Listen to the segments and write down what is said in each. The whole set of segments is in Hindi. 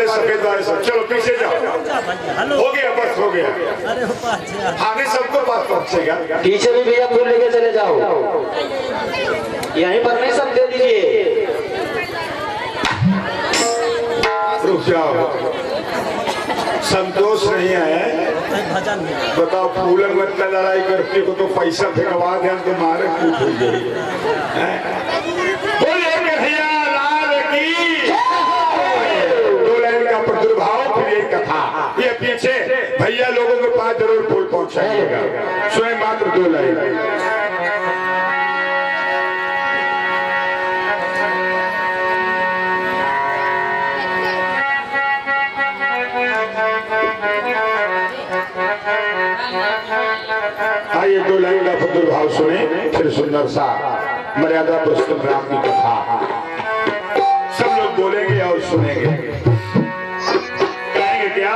वाले सफेद वाले सब चलो पीछे जाओ। हो गया बस हो गया। आगे सबको पास पहुंचेगा। पीछे भी भैया फूल लेके चले जाओ, यहीं पर नहीं सब दे दीजिए। रुक जाओ, संतोष नहीं है। बताओ फूलन मत लड़ाई करती को तो पैसा फेंकवा दे तो मारे कूट हो गई। बोले कन्हैया लाल की। दो लाइन का प्रादुर्भाव फिर एक कथा। ये पीछे भैया लोगों के पास जरूर फूल पहुंचाइएगा। स्वयं मात्र 2 लाइन। आइए 2 लाइन का प्रादुर्भाव सुने, फिर सुंदर सा मर्यादा पुरुषोत्तम राम की कथा सब लोग बोलेंगे और सुनेंगे। कहेंगे क्या?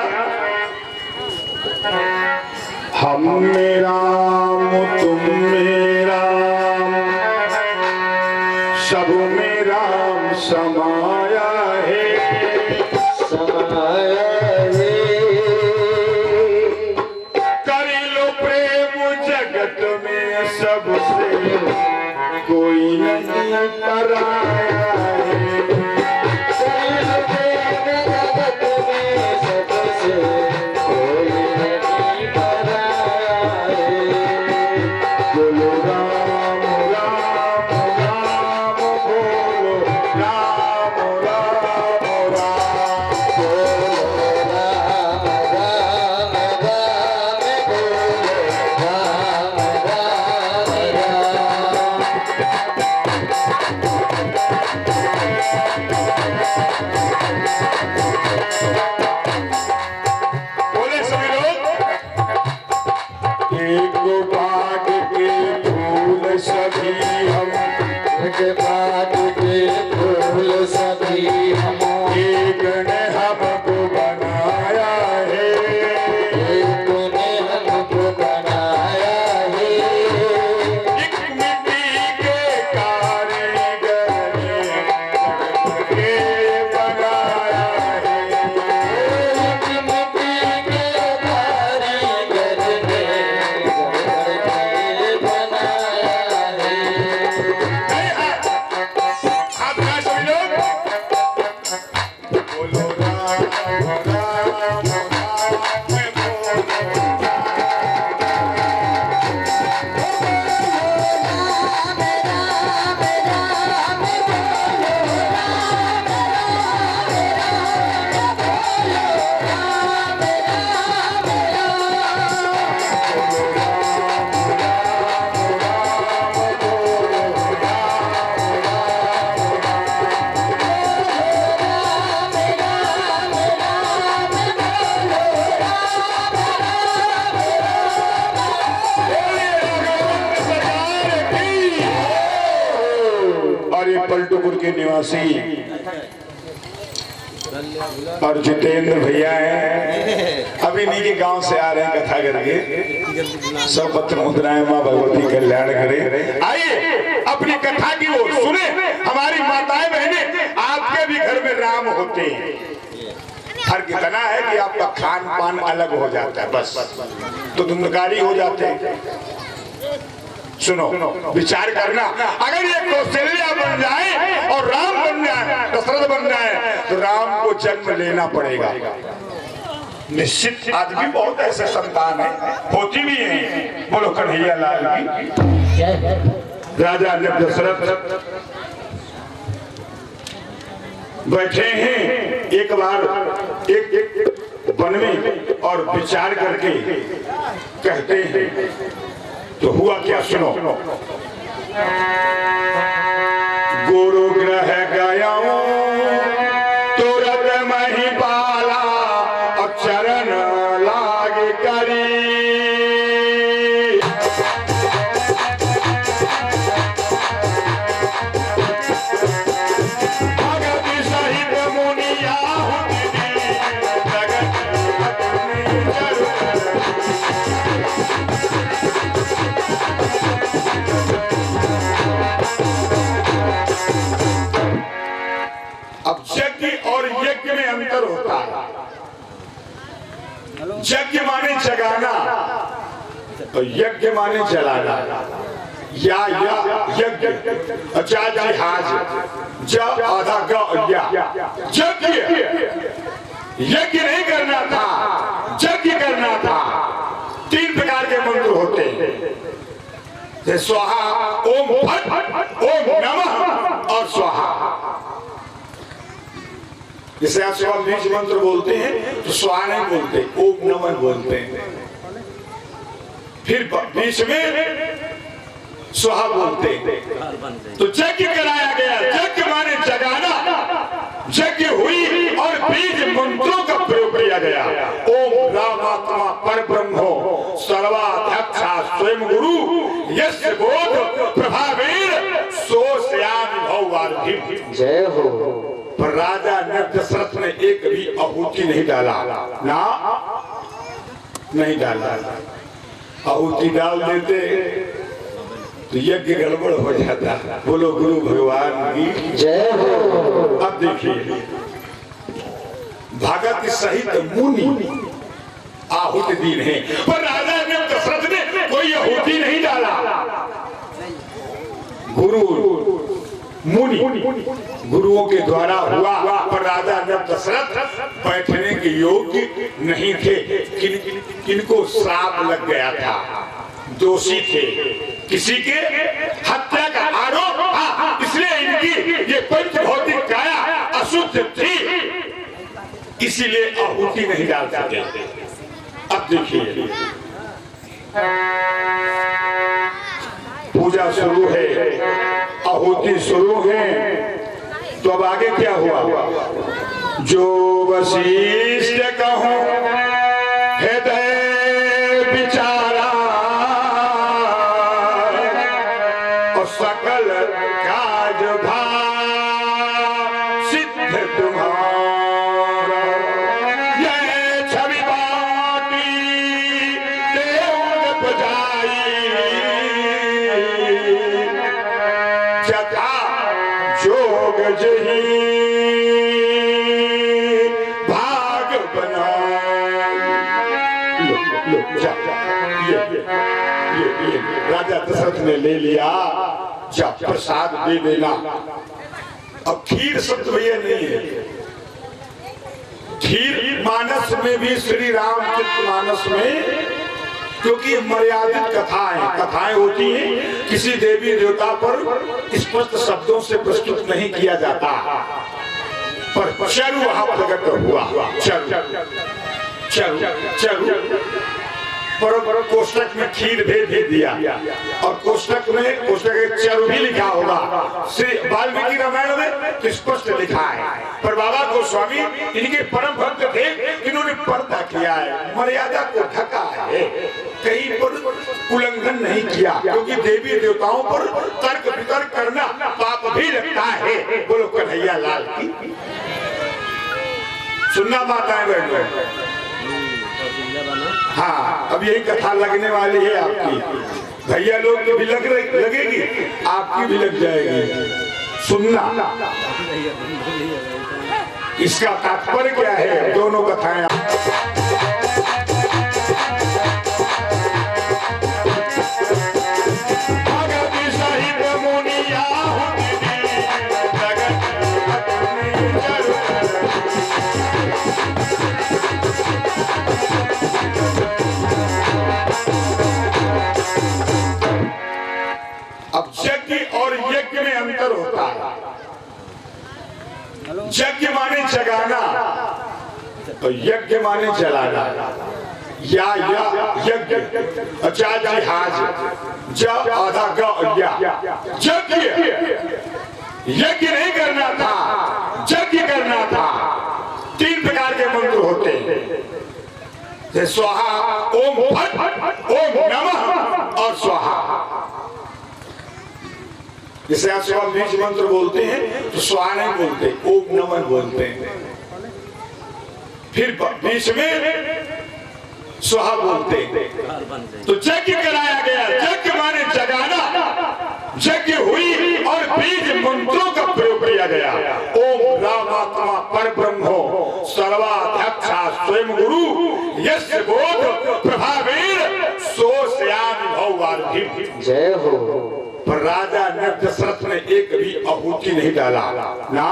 हम में राम तुम में राम, सब में राम समाया है, समाया है। जगत में सबसे कोई नहीं पराया है। जगत में सबसे कोई नहीं पराया है। बोलो राम राम राम, बोलो राम राम राम, बोलो राम राम राम, बोलो राम राम बोले सभी लोग। एक बाग के फूल सभी हम, एक बाग के फूल सभी हम, एक ने हमको बनाया है, एक ने हमको बनाया है। एक मिट्टी के कारीगर ने ये बनाया है। एक मिट्टी के कारीगर ने बनाया है। आप क्या सभी लोग बोलो राम राम राम, मैं बोलो और ये पलटूपुर के निवासी और जितेंद्र भैया हैं, अभी इन्हीं के गांव से आ रहे हैं कथा करके। सब पत्र मुद्राएं माँ भगवती कल्याण करे। आइए अपनी कथा की ओर सुने। हमारी माताएं बहनें, आपके भी घर में राम होते हैं। फर्क इतना है कि आपका खान पान अलग हो जाता है, बस तो धुंधकारी हो जाते हैं। सुनो, विचार करना, अगर ये कौशल्या बन जाए और राम बन जाए, दशरथ बन जाए, तो राम को जन्म लेना पड़ेगा निश्चित। आज भी बहुत ऐसे संतान है, होती भी है। बोलो कन्हैया लाल की। राजा जब दशरथ बैठे हैं एक बार एक वन में और विचार करके कहते हैं, तो हुआ क्या सुनो। गुरु ग्रह गया तो रत मही पाला और चरण लाग करी। भगति सहित मुनिया अब यज्ञ और यज्ञ में अंतर होता है। यज्ञ माने जगाना और यज्ञ माने जलाना। या यज्ञ अच्छा जिहाज जब आधा या यज्ञ यज्ञ नहीं करना था, यज्ञ करना था। 3 प्रकार के मंत्र होते हैं, स्वाहा, ओम फट, ओम नमः और स्वाहा। जैसे आप स्वाहा बीज मंत्र बोलते हैं तो स्वाहा नहीं बोलते, ओम नमः बोलते हैं। फिर बीच में स्वाहा बोलते हैं। तो यज्ञ कराया गया। यज्ञ माने जगाना, यज्ञ हुई और बीज मंत्रों का प्रयोग किया गया। ओम रामात्मा परब्रह्मो सर्वाध्यक्षा स्वयं गुरु यस्य बोध प्रभावीर सो श्याम भौवार्धि। जय हो। पर राजा दशरथ ने एक भी आहुति नहीं डाला, ना नहीं डाला। आहुति डाल देते तो यज्ञ गड़बड़ हो जाता। बोलो गुरु भगवान की जय हो। अब देखिए, भगत सहित मुनि आहुति दी है, पर राजा ने दशरथ ने कोई आहुति नहीं डाला। गुरु मुनि गुरुओं के द्वारा हुआ, पर राजा ने दशरथ बैठने के योग्य नहीं थे। किनको श्राप लग गया था, दोषी थे, किसी के हत्या का आरोप, इसलिए इनकी ये पंचभौतिक काया अशुद्ध थी, इसीलिए आहुति नहीं डाल सके। अब देखिए, पूजा शुरू है, आहुति शुरू है, तो अब आगे क्या हुआ? जो वशिष्ठ कहूं हृदय विचारा और सकल काज सिद्ध तुम्हारा। यह छवि बाटी देव बजाई जथा जोग जही भाग बना। ये राजा दशरथ ने ले लिया, जब प्रसाद दे देना। अब खीर शब्द भैया नहीं है, खीर मानस में भी श्री रामचरित मानस में, क्योंकि मर्यादित कथाएं होती हैं, किसी देवी देवता पर स्पष्ट शब्दों से प्रस्तुत नहीं किया जाता। पर चरु वहां प्रकट हुआ। चरु पर कोष्टक में खीर भेज दिया, और कोष्टक में चरु भी लिखा होगा। श्री वाल्मीकि रामायण में तो स्पष्ट लिखा है। पर बाबा गोस्वामी इनके परम भक्त थे, इन्होंने पर्दा किया है, मर्यादा को ढका है, कहीं पर उल्लंघन नहीं किया, क्योंकि देवी देवताओं पर तर्क वितर्क करना पाप भी लगता है। बोलो कन्हैया लाल की। सुनना माताएं बहनों। हाँ, अब यही कथा लगने वाली है आपकी। भैया लोग की भी लगेगी, आपकी भी लग जाएगी। सुनना, इसका तात्पर्य क्या है? दोनों कथाएं होता है। यज्ञ माने जगाना और यज्ञ माने जलाना। या यज्ञ अच्छा जिहाज जब आधा या यज्ञ यज्ञ नहीं करना था, यज्ञ करना था। 3 प्रकार के मंत्र होते हैं, स्वाहा, ओम फट, ओम नमः और स्वाहा। जैसे आप स्वाहा बीज मंत्र बोलते हैं तो स्वाहा नहीं बोलते, ओम नमः बोलते हैं। फिर बीच में स्वाहा बोलते हैं। तो यज्ञ कराया गया। यज्ञ माने जगाना, यज्ञ हुई और बीज मंत्रों का प्रयोग किया गया। ओम रामात्मा परब्रह्मो सर्वाध्यक्षा स्वयं गुरु यस्य बोध प्रभावेन सोस्यामि भववार्धिम। जय हो। पर राजा दशरथ ने एक भी आहुति नहीं डाला, ना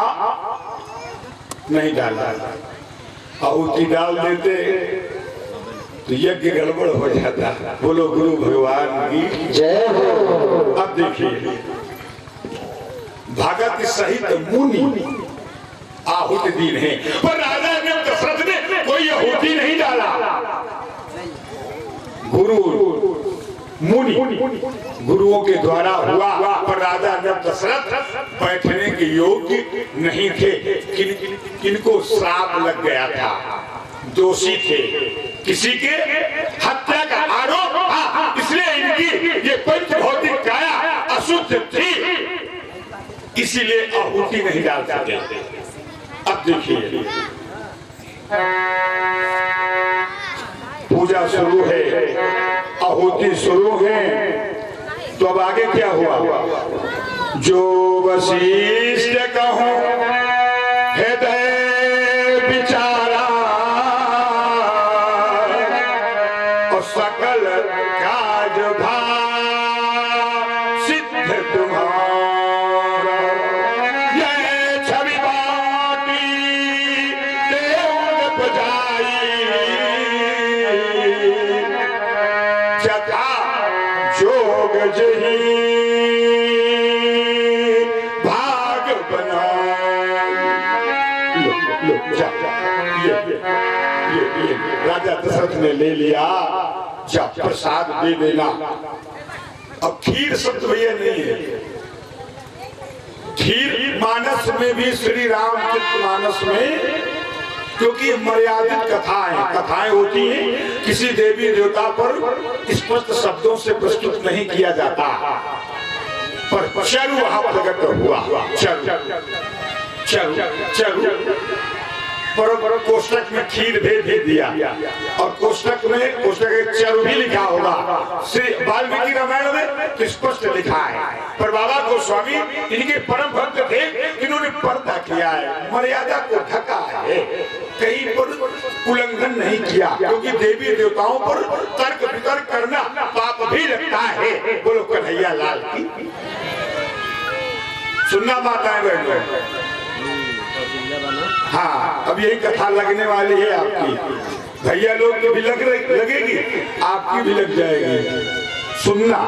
नहीं डाला। आहुति डाल देते तो यज्ञ गड़बड़ हो जाता। बोलो गुरु भगवान की जय हो। अब देखिए, भगत सहित मुनि आहुति दी है, पर राजा ने दशरथ ने कोई आहुति नहीं डाला। गुरु मुनि गुरुओं के द्वारा हुआ, पर राजा ने दशरथ बैठने के योग्य नहीं थे। किनको श्राप लग गया था, दोषी थे, किसी के हत्या का आरोप, इसलिए इनकी ये पंचभौतिक काया अशुद्ध थी, इसीलिए आहुति नहीं डाल सके। अब देखिए, पूजा शुरू है, आहुति शुरू है, तो अब आगे क्या हुआ? जो वशिष्ठ कहूं हृदय विचारा और सकल काज भाव सिद्ध तुम्हारा। यह छवि बाटी देव बजाई जथा जोग जही भाग बना। ये राजा दशरथ ने ले लिया, जब प्रसाद दे देना। अब खीर शब्द भैया नहीं है, खीर मानस में भी श्री रामचरित मानस में, क्योंकि मर्यादित कथाएं होती हैं, किसी देवी देवता पर स्पष्ट शब्दों से प्रस्तुत नहीं किया जाता, पर चरु वहां प्रकट हुआ। चरु पर कोष्टक में खीर भेज दिया, और कोष्टक में चरु भी लिखा होगा। श्री वाल्मीकि रामायण में तो स्पष्ट लिखा है, पर बाबा गोस्वामी इनके परम भक्त थे, इन्होंने पर्दा किया है, मर्यादा को ढका है, कहीं पर उल्लंघन नहीं किया, क्योंकि देवी देवताओं पर तर्क वितर्क करना पाप भी लगता है। बोलो कन्हैया लाल की। सुनना माताएं बहनों, हाँ, अब यही कथा लगने वाली है आपकी। भैया लोग की भी लगेगी, आपकी भी लग जाएगी। सुनना,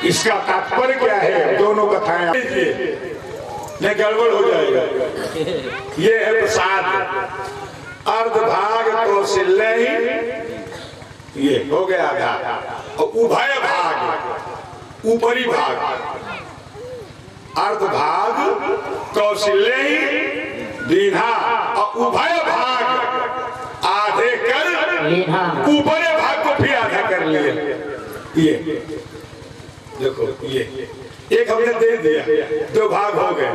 इसका तात्पर्य क्या है? दोनों कथाएं नहीं, गड़बड़ हो जाएगा। ये है प्रसाद, अर्धभाग कौशल्य, ये हो गया था, और उभय भाग, ऊपरी भाग, अर्धभाग कौशल्य दीन्हा, और उभय भाग आधे कर ऊपरे भाग को भी आधा कर लिए। ये देखो, ये एक हमने दे दिया, दो भाग हो गए।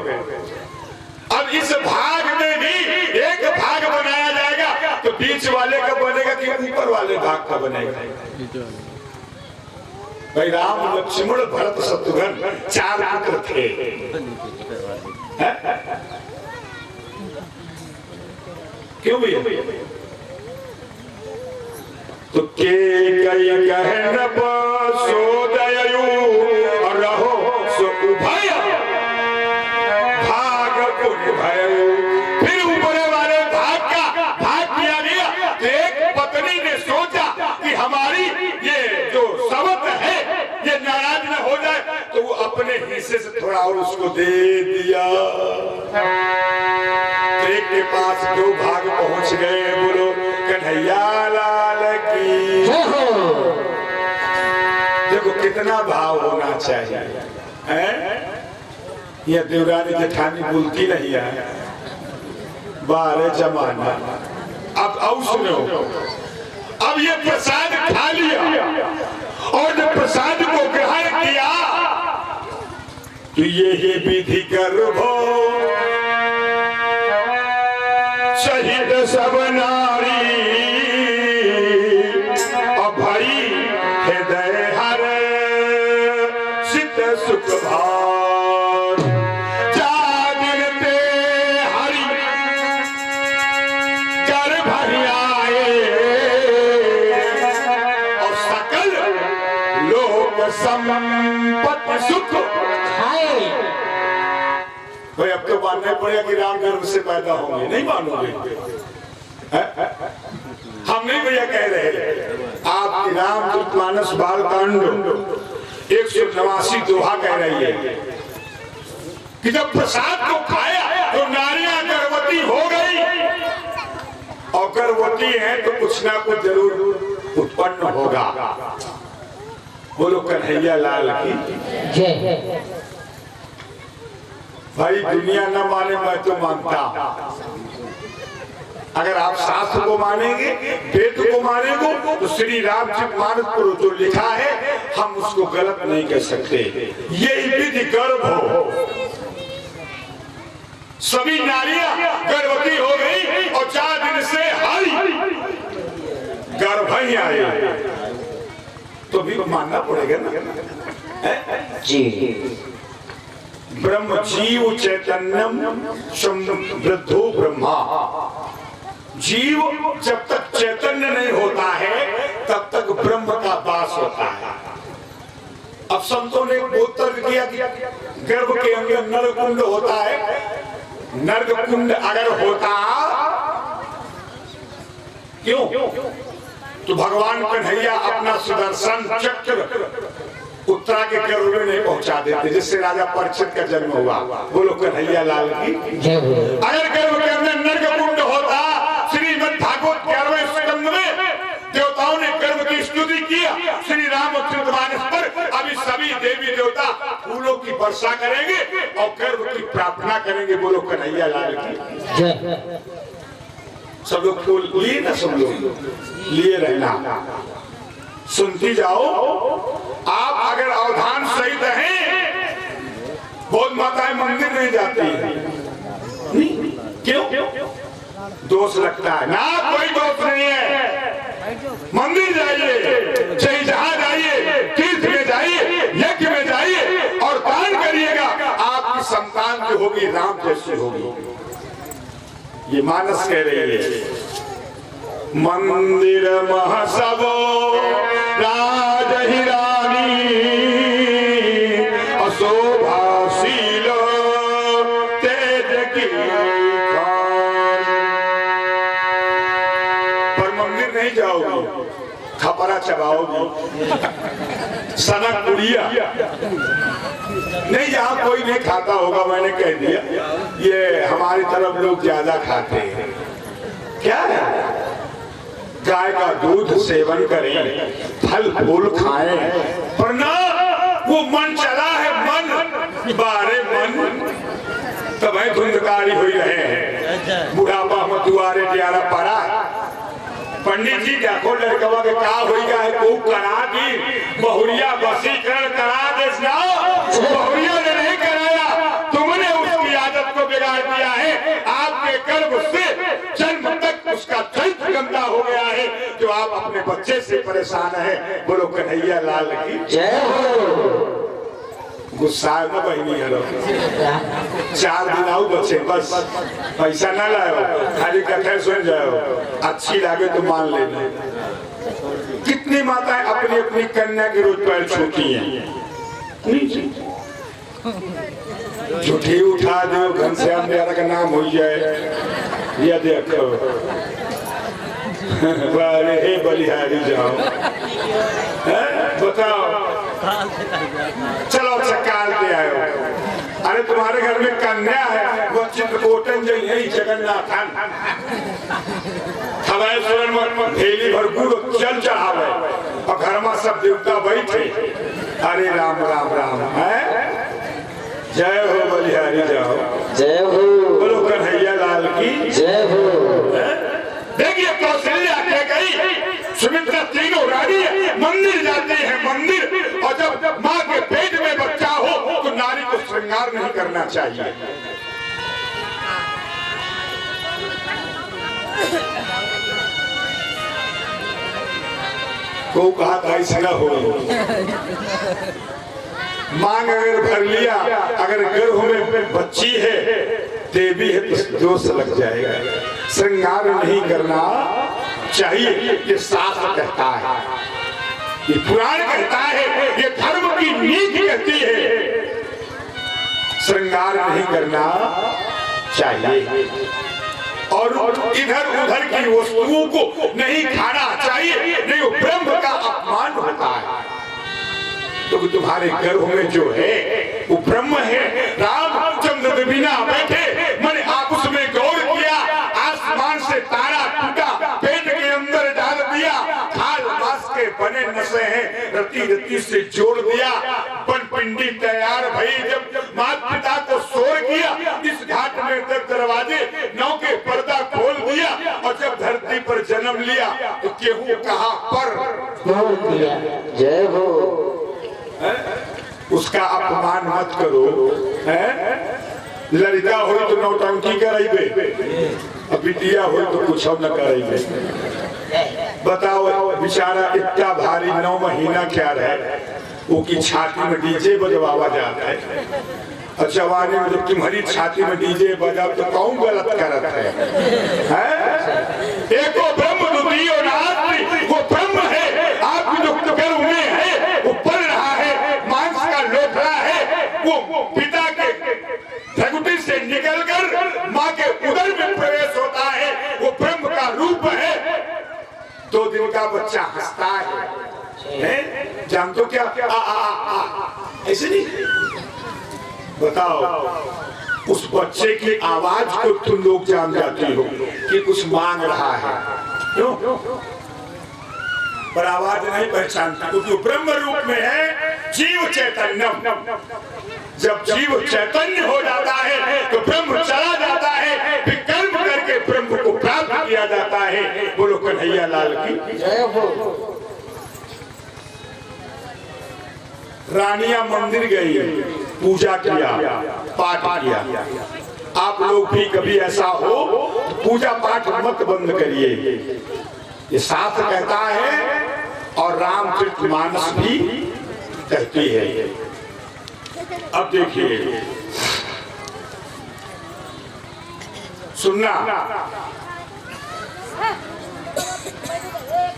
अब इस भाग में भी एक भाग बनाया जाएगा, तो बीच वाले का बनेगा कि ऊपर वाले भाग का बनेगा? भाई राम लक्ष्मण भरत शत्रुघ्न 4 पुत्र थे, क्यों भैया? तो के कई कहन सोदयु और रहो सो उभय भाग को निभयु। फिर ऊपरे वाले भाग का भाग किया गया। तो एक पत्नी ने सोचा कि हमारी ये जो सवत है ये नाराज न हो जाए, तो वो अपने हिस्से से थोड़ा और उसको दे दिया। तो एक के पास 2 भाग पहुंच गए। बोलो कन्हैया लाल की। देखो कितना भाव होना चाहिए, हैं? ये देवरानी जेठानी बोलती नहीं है, बारे जमाना। अब आओ सुनो, अब ये प्रसाद खा लिया, और जब प्रसाद को ग्रहण किया तो ये विधि कर भो शहीद सब नारी, अभई हृदय हर सिद्ध भाई अब तो मानना पड़ेगा कि राम गर्भ से पैदा होंगे, नहीं मानोगे? हम नहीं भैया कह रहे, आप रामचरितमानस बालकांड 189 दोहा कह रही है कि जब प्रसाद को खाया तो नारियां गर्भवती हो गई, और गर्भवती है तो कुछ ना कुछ जरूर उत्पन्न होगा। बोलो कन्हैया लाल की जय। भाई दुनिया न माने मैं तो मानता, अगर आप शास्त्र को मानेंगे, वेद को मानेंगे, तो श्री रामचरितमानस पर जो लिखा है हम उसको गलत नहीं कह सकते। यही विधि गर्भ हो, सभी नारियां गर्भवती हो गई और 4 दिन से हरी गर्भ ही आए, तो भी मानना पड़ेगा ना जी। ब्रह्म जीव चैतन्यम वृद्धो ब्रह्मा। जीव जब तक चैतन्य नहीं होता है तब तक ब्रह्म का वास होता है। अब संतों ने उत्तर किया कि गर्भ के अंदर नरकुंड होता है, नरकुंड अगर होता क्यों तो भगवान कन्हैया अपना सुदर्शन चक्र उत्तरा के गर्भ में नहीं पहुंचा देते, जिससे राजा परीक्षित का जन्म हुआ। बोलो कन्हैया लाल की। अगर गर्भ के अंदर नरकुंड होता, श्रीमद् भागवत 11वें स्कंद में देवताओं ने गर्भ की स्तुति किया श्री रामचरितमानस पर। अभी सभी देवी देवता फूलों की वर्षा करेंगे और गर्भ की प्रार्थना करेंगे। बोलो कन्हैया लाल की। सब लोग फूल लिए ना, सब लोग लिए रहना, सुनती जाओ। आप अगर अवधान सही रहे, बहुत माताएं मंदिर नहीं जाती क्यों? दोष लगता है ना, कोई दोष नहीं है। मंदिर जाइए, चाहे जहां जाइए, तीर्थ में जाइए, यज्ञ में जाइए और दान करिएगा, आपकी संतान जो होगी राम जैसी होगी। ये मानस कह रही है। मंदिर महसबो राजहिरानी अशोभाशील तेज की, पर मंदिर नहीं जाओगी, खपरा चबाओगी, सनक पुड़िया नहीं, जहाँ कोई नहीं खाता होगा। मैंने कह दिया, ये हमारी तरफ लोग ज्यादा खाते हैं। क्या है? गाय का दूध सेवन करें, फल फूल खाएं, पर ना वो मन चला है, मन बारे मन तब धुंधकारी हुई रहे। बुढ़ापा में दुआरे प्यारा पड़ा, पंडित जी देखो लड़कवा के का होगा है, को करा दी बहुरिया वसीकरण करा दे। बहुरिया ने नहीं कराया, तुमने उसकी आदत को बिगाड़ दिया है। आपके गर्भ से जन्म तक उसका चरित्र गंदा हो गया है, जो आप अपने बच्चे से परेशान है। बोलो कन्हैया लाल की जय हो। गुस्सा न बहनी हरो, 4 दिन आओ बच्चे, बस पैसा ना लाओ, खाली कथा सुन जाओ, अच्छी लगे तो मान लेना। कितनी माताएं अपनी अपनी कन्या के रोज पैर छूती हैं। झूठी उठा दो, घनश्याम प्यारा का नाम हो जाए, या देखो हे बलिहारी जाओ, बताओ, चलो चकाल के आयो। अरे तुम्हारे घर में कन्या है, वो चित्रकोटन जो है जगन्नाथन थैली भर गुड़ जल चढ़ावे और घर में सब देवता बैठे। अरे राम राम राम है। जय हो बलिहारी जाओ, जय हो। बोलो कन्हैया लाल की जय हो। देखिए कौशल्या कह गई, सुमित्रा तीनों रानी मंदिर जाती है, मंदिर, और जब माँ के पेट में बच्चा हो तो नारी को श्रृंगार नहीं करना चाहिए। को कहा था ऐसा ना हो, मांग अगर भर लिया, अगर गर्भ में बच्ची है, देवी है, तो दोष लग जाएगा। श्रृंगार नहीं करना चाहिए, ये शास्त्र कहता है, ये पुराण कहता है, ये धर्म की नीति कहती है। श्रृंगार नहीं करना चाहिए और इधर उधर की वस्तुओं को नहीं खाना चाहिए, नहीं वो ब्रह्म का अपमान होता है। तो तुम्हारे गर्भ में जो है वो ब्रह्म है। रामचंद्र बिना बैठे मैंने आपस में गौर किया, आसमान से तारा टूटा, पेट के अंदर डाल दिया, खाल मांस के बने नसे हैं, रति रति से जोड़ दिया, पन पिंडी तैयार भई। जब माता पिता को सोर किया, इस घाट में तक दरवाजे नौ के पर्दा खोल दिया, और जब धरती पर जन्म लिया तो केहू कहा पर जय हो। उसका अपमान मत करो। लड़का हो तो नौटंकी कराइबे, बिटिया हो तो कुछ न कराइबे। बताओ बेचारा इतना भारी 9 महीना क्या रहे, वो की छाती में डीजे बजवावा जाता है। और जवानी में जब तुम्हारी छाती में डीजे बजा तो कौन गलत करत है? एको ब्रह्म दुनिया नाथ, वो ब्रह्म है, आप जो गर्भ में है वो पल रहा है, मांस का लोथड़ा है, वो पिता के धगुटी से निकलकर माँ के उदर में प्रवेश होता है, वो ब्रह्म का रूप है। 2 दिन का बच्चा हंसता है, जान तो क्या ऐसे नहीं। बताओ उस बच्चे की आवाज को तुम लोग जान जाती हो कि कुछ मांग रहा है, क्यों? पर आवाज नहीं पहचानती, क्योंकि ब्रह्म रूप में है जीव चैतन्यम। जब जीव चैतन्य हो जाता है तो ब्रह्म चला जाता है, फिर कर्म करके ब्रह्म को प्राप्त किया जाता है। बोलो कन्हैया लाल की जय हो। रानियां मंदिर गई, पूजा किया, पाठ किया। आप लोग भी कभी ऐसा हो पूजा पाठ मत बंद करिए, ये शास्त्र कहता है और रामचरितमानस भी कहती है। अब देखिए सुनना,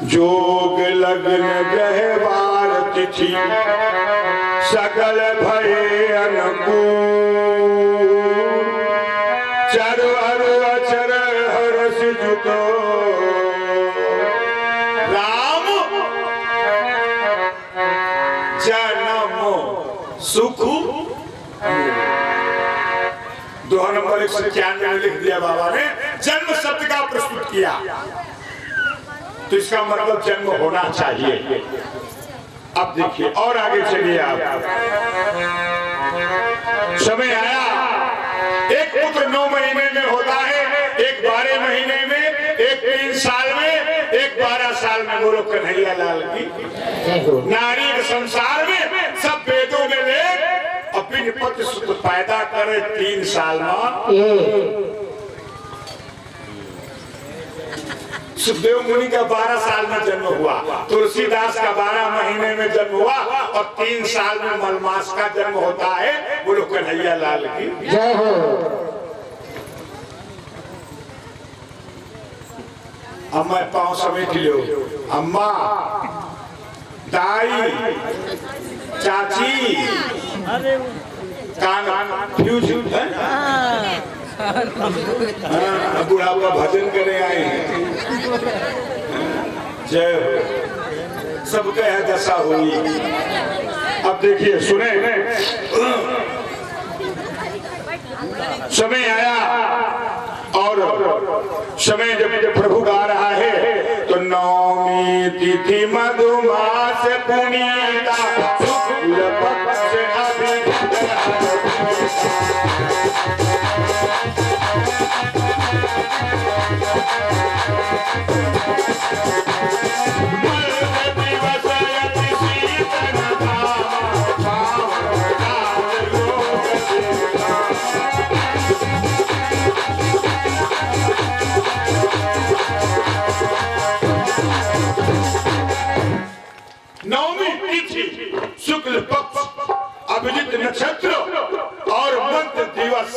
जोग लग्न गहवार तिथि सकल भय अनुकूल, चर अचर हर्ष जुतो राम जन्म सुख। 2 नंबर 191 में लिख दिया बाबा ने, जन्म शब्द का प्रस्तुत किया, तो इसका मतलब जन्म होना चाहिए। अब देखिए और आगे चलिए आप। समय आया, एक पुत्र 9 महीने में होता है, एक 12 महीने में, एक 3 साल में, एक 12 साल में। बोलो कन्हैया लाल की। नारी के संसार में सब वेदों में ले अपनी पति सुत पैदा करे 3 साल में। सुखदेव मुनि का 12 साल में जन्म हुआ, तुलसीदास का 12 महीने में जन्म हुआ, और 3 साल में मलमास का जन्म होता है। बोलो कन्हैया लाल की जय हो। अम्मा पाँव समेट लो, अम्मा, दाई, चाची, कान फ्यूज है, बुढ़ापा भजन करे आए हैं। जय हो। सबका यह दशा हुई। अब देखिए सुने, समय आया और समय जब प्रभु गा रहा है तो 9वीं तिथि मधुमास पुनीता शुक्ल पक्ष शुक्ल पक्ष अभिजित नक्षत्र और मध्य दिवस।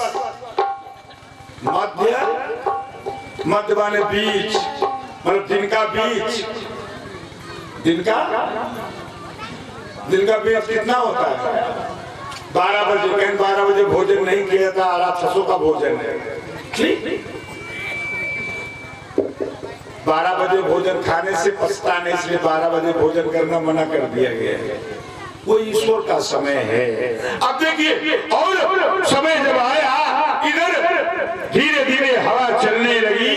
मध्य माने बीच, मतलब दिन का बीच। दिन का बीच कितना होता है? 12 बजे, कहीं 12 बजे भोजन नहीं किया था, राक्षसों का भोजन है। ठीक, 12 बजे भोजन खाने से पछताने, इसलिए 12 बजे भोजन करना मना कर दिया गया है। वो ईश्वर का समय है। अब देखिए, और समय जब आया, इधर धीरे धीरे हवा चलने लगी,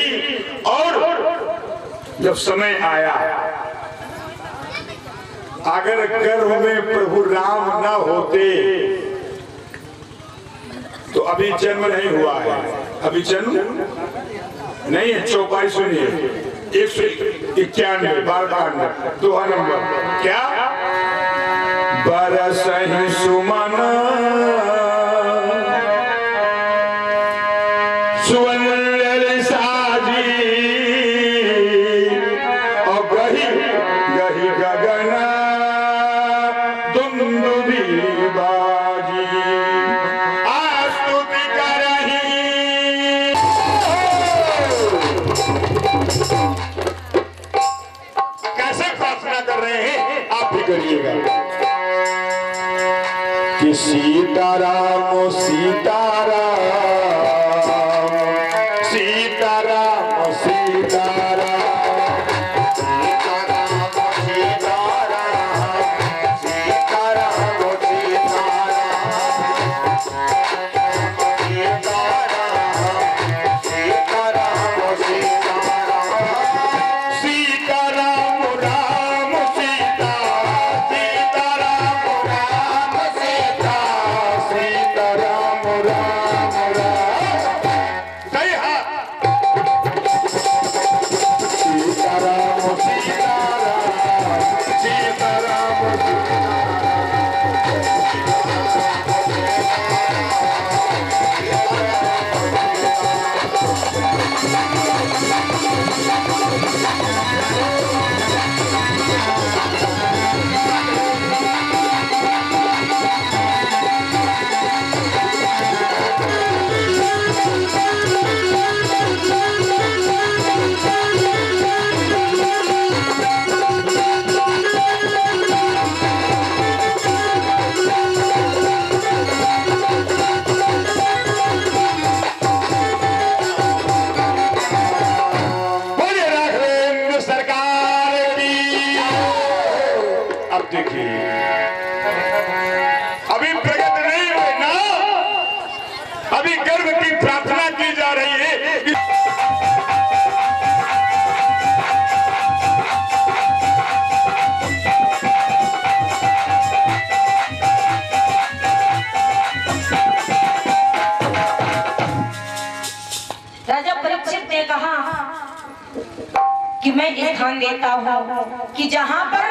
और जब समय आया, अगर गर्भ में प्रभु राम न होते तो अभी जन्म नहीं हुआ है। अभी जन्म नहीं है। चौपाई सुनिए, 191 बालकांड, दोहा नंबर क्या? बरस ही सुमन सुवर्ण साजी, और गही गही गगन दुंदुभी बाजी, आस्तुति करही। कैसे प्रार्थना कर रहे हैं, आप भी करिएगा कि सीताराम सीताराम सीताराम सीताराम अभी प्रकट नहीं हुए ना, अभी गर्भ की प्रार्थना की जा रही है। राजा परीक्षित ने कहा कि मैं स्थान देता हूँ कि जहाँ पर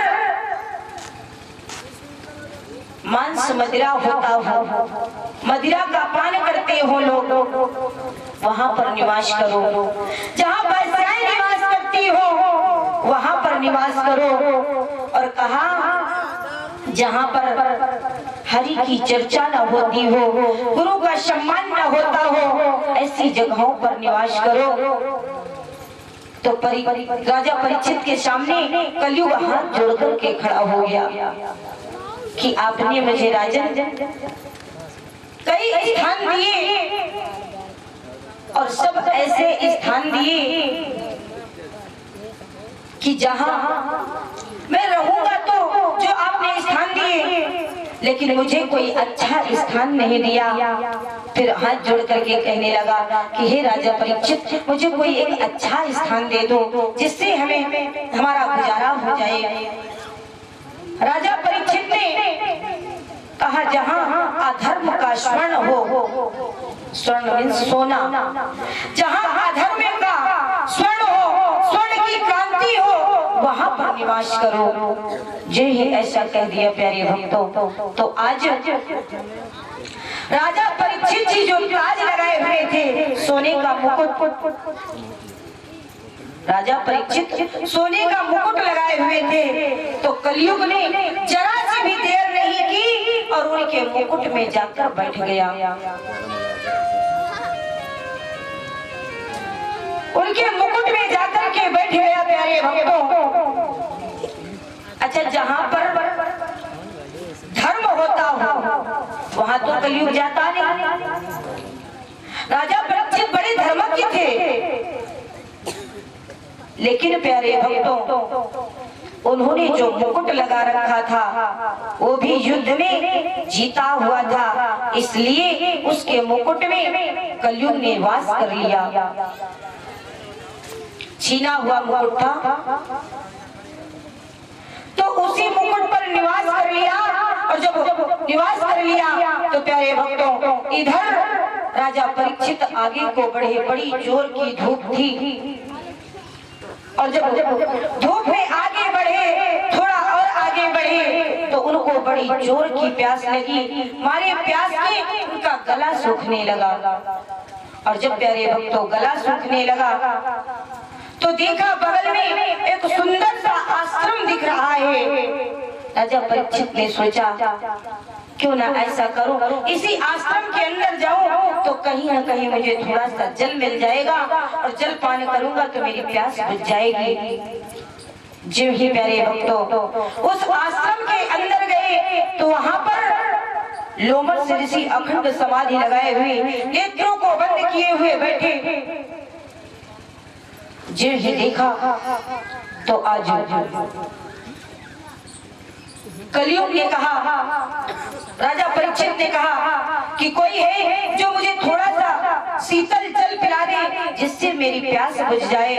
मांस मदिरा होता हो, मदिरा का पान करते हो लोग, वहां पर निवास करो। जहां वेश्याएं निवास करती हो वहां पर निवास करो। और कहा जहां पर हरि की चर्चा न होती हो, गुरु का सम्मान न होता हो, ऐसी जगहों पर निवास करो। तो राजा परीक्षित के सामने कलयुग हाथ जोड़कर के खड़ा हो गया कि आपने मुझे राजन कई स्थान दिए और सब ऐसे स्थान दिए कि जहां मैं रहूंगा तो जो आपने स्थान दिए, लेकिन मुझे कोई अच्छा स्थान नहीं दिया। फिर हाथ जोड़ करके कहने लगा कि हे राजा परीक्षित, मुझे कोई एक अच्छा स्थान दे दो जिससे हमें हमारा गुजारा हो जाए। राजा परीक्षित ने कहा जहां अधर्म का स्वर्ण हो, स्वर्ण मीन्स सोना, जहां अधर्म का स्वर्ण हो, स्वर्ण की क्रांति हो, वहां पर निवास करो। जे ही ऐसा कह दिया प्यारे भक्तों। तो आज राजा परीक्षित जी जो ताज लगाए हुए थे, सोने का मुकुट, राजा परीक्षित सोने का मुकुट लगाए हुए थे, तो कलयुग ने जरा सी भी देर नहीं की और उनके मुकुट में जाकर बैठ गया। उनके मुकुट में जाकर के बैठ गया प्यारे भक्तों। अच्छा, जहां पर धर्म होता हो वहां तो कलयुग जाता नहीं। राजा परीक्षित बड़े धर्मज्ञ थे, लेकिन प्यारे भक्तों उन्होंने जो मुकुट लगा रखा था वो भी युद्ध में जीता हुआ था, इसलिए उसके मुकुट में कलयुग ने वास कर लिया। छीना हुआ मुकुट था तो उसी मुकुट पर निवास कर लिया, और जब निवास कर लिया तो प्यारे भक्तों इधर राजा परीक्षित आगे को बढ़े। बड़ी जोर की धूप थी, और जब धूप में आगे बढ़े, थोड़ा और आगे बढ़े, तो उनको बड़ी जोर की प्यास लगी। मारे प्यास के उनका गला सूखने लगा, और जब प्यारे भक्तों गला सूखने लगा तो देखा बगल में एक सुंदर सा आश्रम दिख रहा है। राजा परीक्षित ने सोचा क्यों ना ऐसा करूं, इसी आश्रम के अंदर जाऊं तो कहीं ना कहीं मुझे थोड़ा सा जल मिल जाएगा, और जल पान करूंगा तो मेरी प्यास बुझ जाएगी। जो ही प्यारे भक्तों उस आश्रम के अंदर गए तो वहां पर लोमड़ से ऋषि अखंड समाधि लगाए हुए, नेत्रों को बंद किए हुए बैठे। जो ही देखा तो आज कलयुग ने कहा, राजा परीक्षित ने कहा कि कोई है जो मुझे थोड़ा सा शीतल जल पिला दे जिससे मेरी प्यास बुझ जाए।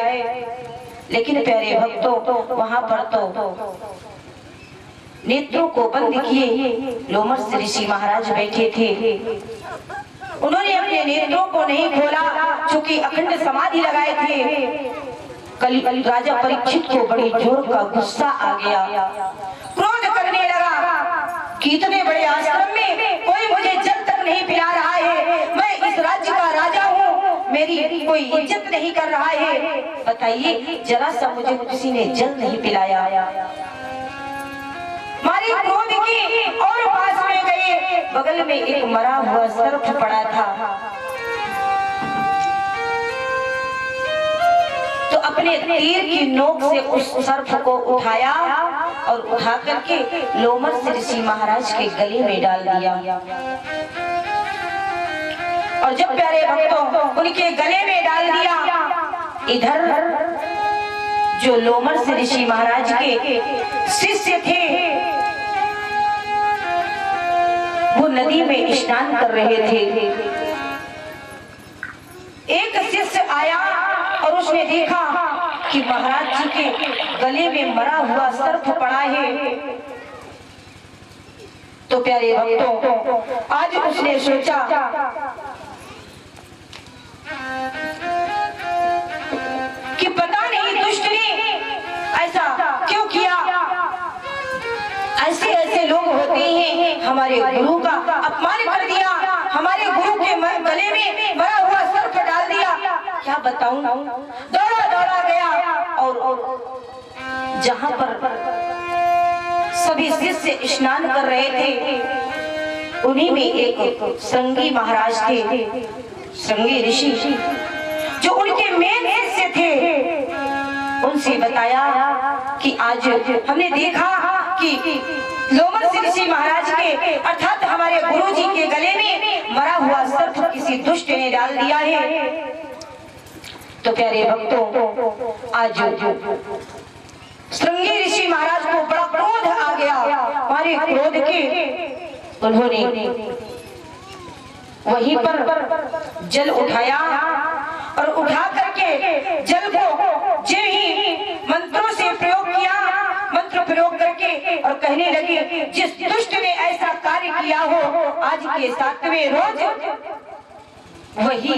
लेकिन प्यारे भक्तों वहां पर तो नेत्रों को बंद किए लोमड़ से ऋषि महाराज बैठे थे। उन्होंने अपने नेत्रों को नहीं खोला, चूंकि अखंड समाधि लगाए थे। राजा परीक्षित को बड़ी जोर का गुस्सा आ गया, क्रोध करने लगा कि इतने बड़े आश्रम में कोई मुझे जल तक नहीं पिला रहा है, मैं इस राज्य का राजा हूँ, मेरी कोई इज्जत नहीं कर रहा है। बताइए जरा सा मुझे किसी ने जल नहीं पिलाया। मारी क्रोध की और पास में गए, बगल में एक मरा हुआ सर्प पड़ा था, तो अपने तीर की नोक से उस सर्प को उठाया और उठा करके लोमड़ से ऋषि महाराज के गले में डाल दिया। और जब प्यारे भक्तों उनके गले में डाल दिया, इधर जो लोमड़ से ऋषि महाराज के शिष्य थे वो नदी में स्नान कर रहे थे। एक शिष्य आया और उसने देखा कि महाराज जी के गले में मरा हुआ सर्प पड़ा है। तो प्यारे भक्तों आज उसने सोचा कि पता नहीं दुष्ट ने ऐसा क्यों किया। ऐसे ऐसे लोग होते हैं, हमारे गुरु का अपमान कर दिया, हमारे गुरु के गले में मरा हुआ सर्प डाल दिया। क्या बताऊं, दौड़ा दौड़ा गया और जहां पर सभी शिष्य स्नान कर रहे थे उन्हीं में एक श्रृंगी महाराज थे, श्रृंगी ऋषि जो उनके मेन शिष्य थे। उनसे बताया कि आज हमने देखा कि लोमड़ से ऋषि महाराज के अर्थात हमारे गुरु जी के गले में मरा हुआ सर्प किसी दुष्ट ने डाल दिया है। तो प्यारे भक्तों आज श्रृंगी ऋषि महाराज को बड़ा क्रोध आ गया। हमारे क्रोध के उन्होंने वहीं पर जल उठाया और उठा करके जल को जो ही मंत्रों से प्रयोग किया, मंत्र प्रयोग करके और कहने लगे जिस दुष्ट ने ऐसा कार्य किया हो आज के 7वें रोज वही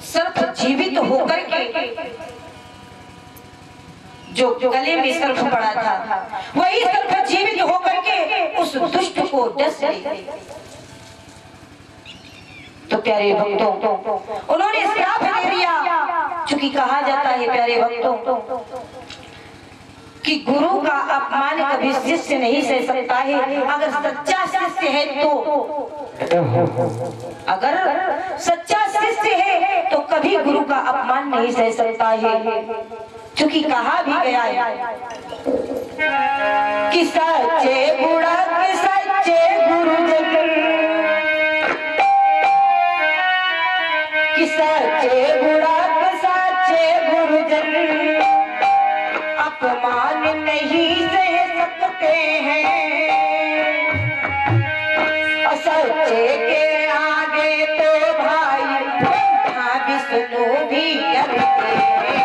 सर्प जीवित होकर के जो गले में सर्प पड़ा था वही सर्प जीवित होकर के उस दुष्ट को डस ले। तो प्यारे भक्तों उन्होंने श्राप दे दिया, चूंकि कहा जाता है प्यारे भक्तों कि गुरु का अपमान कभी शिष्य नहीं सह सकता है। अगर सच्चा शिष्य है अगर सच्चा शिष्य है तो कभी गुरु का अपमान नहीं सह सकता है, क्योंकि कहा भी गया है कि सच्चे गुरु सच्चे गुरु सच्चे गुणाक साचे गुरुजन अपमान नहीं सह सकते हैं, सच्चे के आगे तो भाई ब्रह्मा विष्णु भी डरते हैं।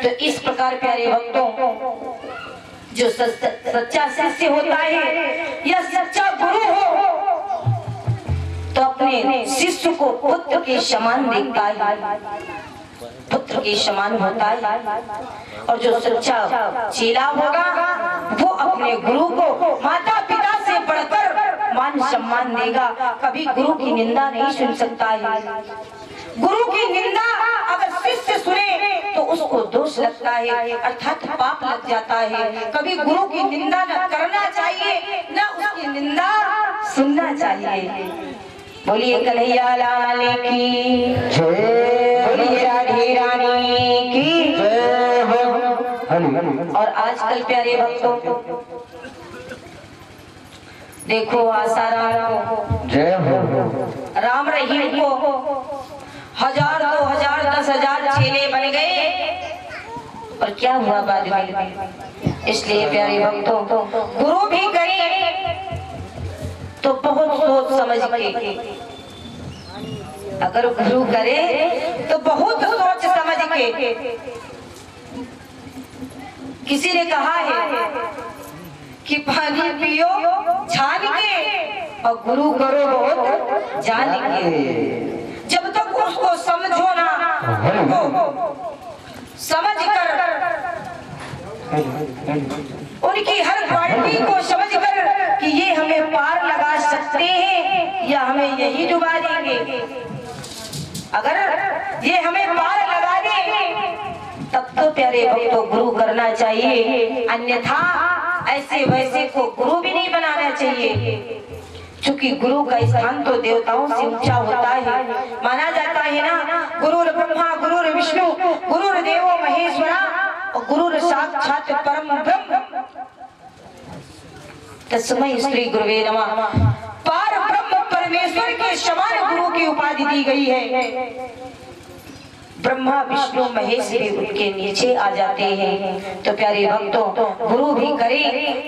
तो इस प्रकार प्यारे भक्तों, जो सच्चा शिष्य होता है या सच्चा गुरु हो तो अपने शिष्य को पुत्र के समान देखता है, पुत्र के समान होता है। और जो सच्चा चेला होगा वो अपने गुरु को माता पिता से बढ़कर मान सम्मान देगा, कभी गुरु की निंदा नहीं सुन सकता है। गुरु की निंदा अगर शिष्य सुने तो उसको दोष लगता है, अर्थात पाप लग जाता है। कभी गुरु की निंदा न करना चाहिए, न उसकी निंदा सुनना चाहिए। बोलिए कन्हैया लाल की जय, बोलिए राधे रानी की जय। और आजकल प्यारे भक्तों देखो, आसाराम को जय हो, राम रहीम को 1000, 2000, 10,000 चेले बन गए, और क्या हुआ बाद में। इसलिए प्यारे भक्तों, गुरु भी करें तो बहुत सोच समझ के, अगर गुरु करे तो बहुत सोच समझ के। किसी ने कहा है कि पानी पियो छान के और गुरु करो बहुत जान के। जब तक उसको समझो ना, समझ कर उनकी हर क्वालिटी को समझ कर कि ये हमें पार लगा सकते हैं या हमें यही डुबा देंगे। अगर ये हमें पार लगा देंगे तब तो प्यारे भक्तों गुरु करना चाहिए, अन्यथा ऐसे वैसे को गुरु भी नहीं बनाना चाहिए। क्योंकि गुरु का स्थान तो देवताओं से ऊंचा होता है। माना जाता है ना, गुरुर ब्रह्मा गुरुर विष्णु गुरुर देवो महेश्वरा और गुरुर साक्षात परम ब्रह्म तस्मै श्री गुरुवे नमः। पार ब्रह्म परमेश्वर के समान गुरु की उपाधि दी गई है। ब्रह्मा विष्णु महेश भी उनके नीचे आ जाते हैं। तो प्यारे भक्तों, गुरु भी करे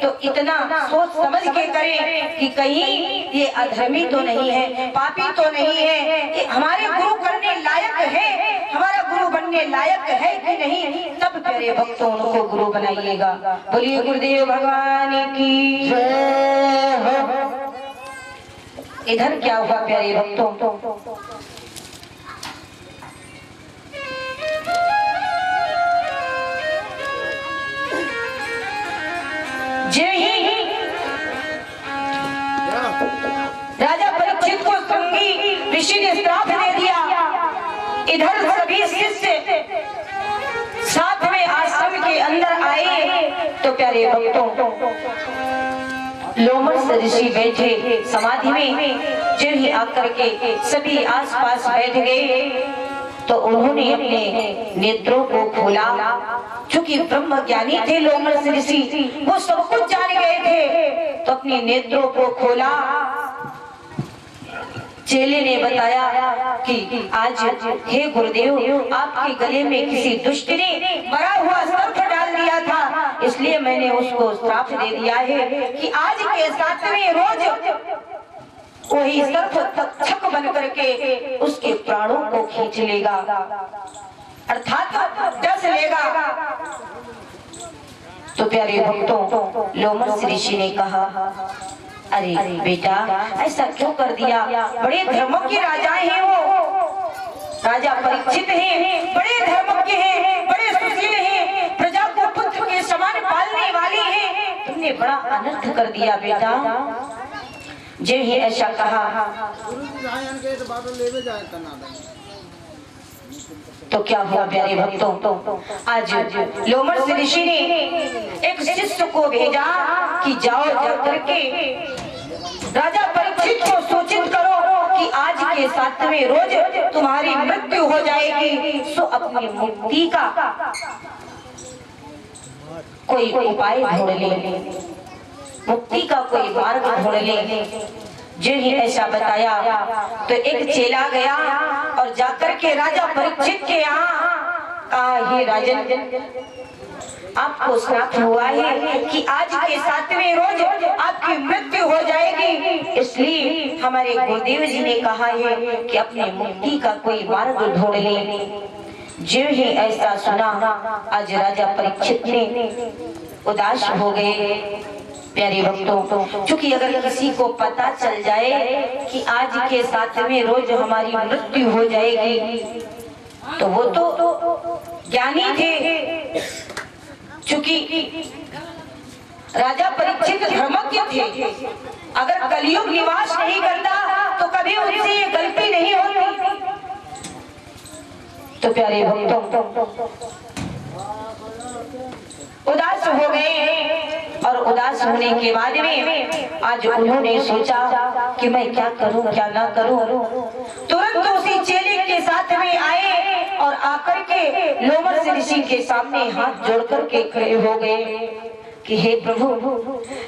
तो इतना सोच समझ के करे कि कहीं ये अधर्मी तो नहीं है, पापी तो नहीं है, ये हमारे गुरु करने लायक है, हमारा गुरु बनने लायक है कि नहीं, तब प्यारे भक्तों उनको गुरु बनाइएगा। बोलिए गुरुदेव भगवान की जय। इधर क्या हुआ प्यारे भक्तों, राजा परीक्षित को श्रृंगी ऋषि ने श्राप दे दिया। इधर सभी शिष्य साथ में आश्रम के अंदर आए तो प्यारे भक्तों, लोमस ऋषि बैठे समाधि में। जब ही आकर के सभी आसपास बैठ गए तो उन्होंने अपने नेत्रों को खोला। चूंकि ब्रह्म ज्ञानी थे लोमस ऋषि, वो सब कुछ जान गए थे, तो अपने नेत्रों को खोला। चेले ने बताया कि आज हे गुरुदेव, आपके गले में किसी दुष्ट ने मरा हुआ सर्प डाल दिया था, इसलिए मैंने उसको श्राप दे दिया है कि आज के 7वें रोज वही सर्प तक्षक बन करके उसके प्राणों को खींच लेगा, अर्थात डस लेगा। तो प्यारे भक्तों, लोमस ऋषि ने कहा, अरे बेटा ऐसा क्यों कर दिया, बड़े धर्मों के राजाएं हैं वो, राजा परीक्षित हैं, बड़े धर्मज्ञ हैं, बड़े सुशील हैं, प्रजा को पुत्र के समान पालने वाले हैं, तुमने बड़ा अनर्थ कर दिया बेटा। जब ही ऐसा कहा तो क्या हुआ प्यारे भक्तों, आज लोमस ऋषि ने एक शिष्य को भेजा कि जाओ जाकर के राजा परीक्षित को सूचित करो कि आज के 7वें रोज तुम्हारी मृत्यु हो जाएगी, सो अपनी मुक्ति का कोई उपाय ढूंढ ले, मुक्ति का कोई मार्ग ढूंढ ले। जो ही ऐसा बताया तो एक चेला गया और जाकर के राजा परीक्षित के यहाँ कहा, हे राजन, आपको श्राप हुआ है कि आज के 7वें रोज आपकी मृत्यु हो जाएगी, इसलिए हमारे गुरुदेव जी ने कहा है कि अपनी मुक्ति का कोई मार्ग ढूंढ ले। जो ही ऐसा सुना आज राजा परीक्षित ने उदास हो गए। प्यारे भक्तों, क्योंकि अगर किसी को पता चल जाए कि आज के 7वें रोज हमारी मृत्यु हो जाएगी, तो वो तो ज्ञानी थे, क्योंकि राजा परीक्षित धर्मज्ञ थे। अगर कलयुग निवास नहीं करता तो कभी उनसे ये गलती नहीं होती। तो प्यारे भक्तों, उदास हो गए और उदास होने के बाद में आज उन्होंने सोचा कि मैं क्या करूं क्या ना करूं। तुरंत उसी चेले के साथ में आए और आकर के लोमस ऋषि के सामने हाथ जोड़कर के खड़े हो गए कि हे प्रभु,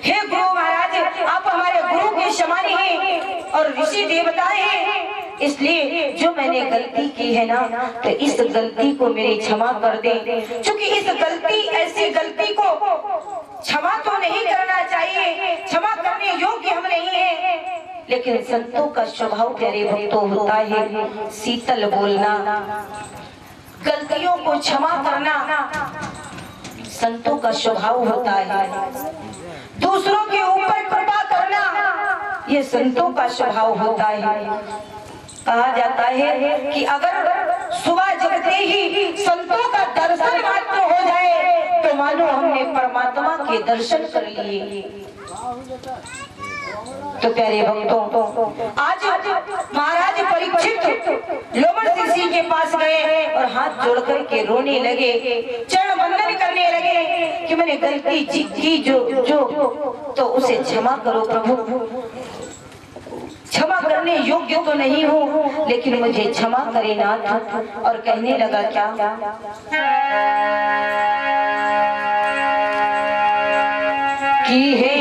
हे गुरु महाराज, आप हमारे गुरु के समान हैं और ऋषि देवता हैं, इसलिए जो मैंने गलती की है ना, तो इस गलती को मेरी क्षमा कर दे। क्योंकि इस गलती, ऐसी गलती को क्षमा तो नहीं करना चाहिए, क्षमा करने योग्य हम नहीं है, लेकिन संतों का स्वभाव प्यारे भक्तों होता है शीतल बोलना, गलतियों को क्षमा करना संतों का स्वभाव होता है। दूसरों के ऊपर कृपा करना ये संतों का स्वभाव होता है। कहा जाता है कि अगर सुबह जगते ही संतों का दर्शन मात्र हो जाए तो मानो हमने परमात्मा के दर्शन कर लिए। तो प्यारे भक्तों, आज महाराज परीक्षित लोमस ऋषि के पास गए और हाथ जोड़कर के रोने लगे, चरण वंदन करने लगे कि मैंने गलती की जो तो उसे क्षमा करो प्रभु, क्षमा करने योग्य तो नहीं हूँ, लेकिन मुझे क्षमा करे नाथ। और कहने लगा क्या, कि हे